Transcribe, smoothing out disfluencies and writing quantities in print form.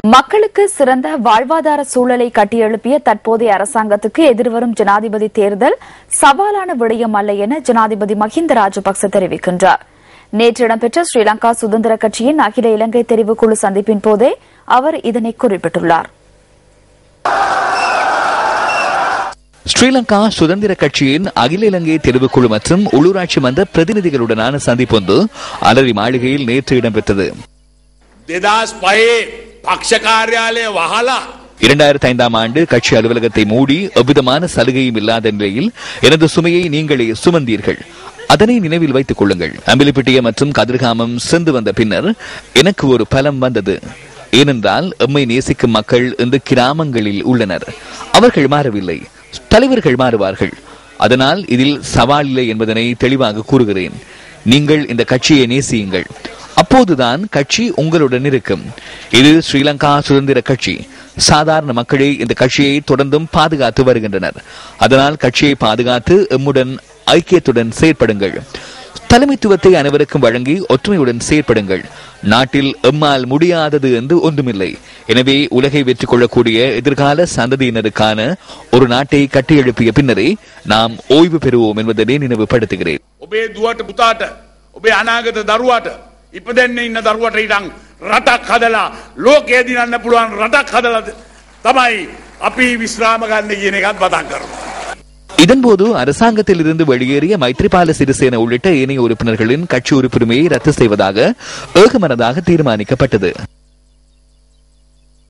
மக்களுக்கு சிறந்த வாழ்வாதார சூழலை கட்டியெழுப்பிய தற்போதைய அரசாங்கத்துக்கு எதிர்வரும் ஜனாதிபதி தேர்தல் சவாலான விடயம் அல்ல என ஜனாதிபதி மஹிந்த ராஜபக்ச தெரிவிக்கின்றார். நேற்று இடம்பெற்ற ஸ்ரீலங்கா சுதந்திர கட்சியின் அகில இலங்கை தெரிவுக்குழு சந்திப்பின் போதே அவர் இதனை குறிப்பிட்டுள்ளார். ஸ்ரீலங்கா சுதந்திர கட்சியின் அகில இலங்கை தெரிவுக்குழு மற்றும் உள்ளூராட்சி மன்ற பிரதிநிதிகளுடனான சந்திப்பொன்று அலரி மாளிகையில் நேற்று இடம்பெற்றது. 2005 ஆண்டு கட்சி அலுவலகத்தை மூடி எவ்விதமான சலுகையும் இல்லாத நிலையில் எனது சுமையை நீங்களே சுமந்தீர்கள். அதனை நினைவில் வைத்துக் கொள்ளுங்கள். அம்பிலிப்பிட்டிய மற்றும் கதிர்காமம் சென்று வந்த பின்னர் எனக்கு ஒரு பலம் வந்தது. ஏனென்றால் எம்மை நேசிக்கும் மக்கள் இந்த கிராமங்களில் உள்ளனர். அவர்கள் மாறவில்லை, தலைவர்கள் மாறுவார்கள். அதனால் இதில் சவால் இல்லை என்பதனை தெளிவாக கூறுகிறேன். நீங்கள் இந்த கட்சியை நேசியுங்கள், அப்போதுதான் கட்சி உங்களுடன் இருக்கும். இது ஸ்ரீலங்கா சுதந்திர கட்சி. சாதாரண மக்களே இந்த கட்சியை தொடர்ந்தும் பாதுகாத்து வருகின்றனர். அதனால் கட்சியை பாதுகாத்து எம்முடன் ஐக்கியத்துடன் செயற்படுங்கள். தலைமைத்துவத்தை அனைவருக்கும் வழங்கி ஒற்றுமையுடன் செயற்படுங்கள். நாட்டில் எம்மால் முடியாதது என்று ஒன்றுமில்லை. எனவே உலகை வெற்றி கொள்ளக்கூடிய எதிர்கால சந்ததியினருக்கான ஒரு நாட்டை கட்டியெழுப்பிய பின்னரே நாம் ஓய்வு பெறுவோம் என்பதனை நினைவுபடுத்துகிறேன். ඉපදෙන්න ඉන්න දරුවට ඊටන් රටක් හදලා ලෝකෙ දිනන්න පුළුවන් රටක් හදලා තමයි අපි විශ්‍රාම ගන්න කියන එකත් මතක් කරනවා. இதன்போது அரசாங்கத்தில் இருந்து வெளியேறிய மைத்ரிபால சிறிசேன உள்ளிட்ட ஏனைய உறுப்பினர்களின் கட்சி உறுப்புரிமையை ரத்து செய்வதாக ஏகமனதாக தீர்மானிக்கப்பட்டது.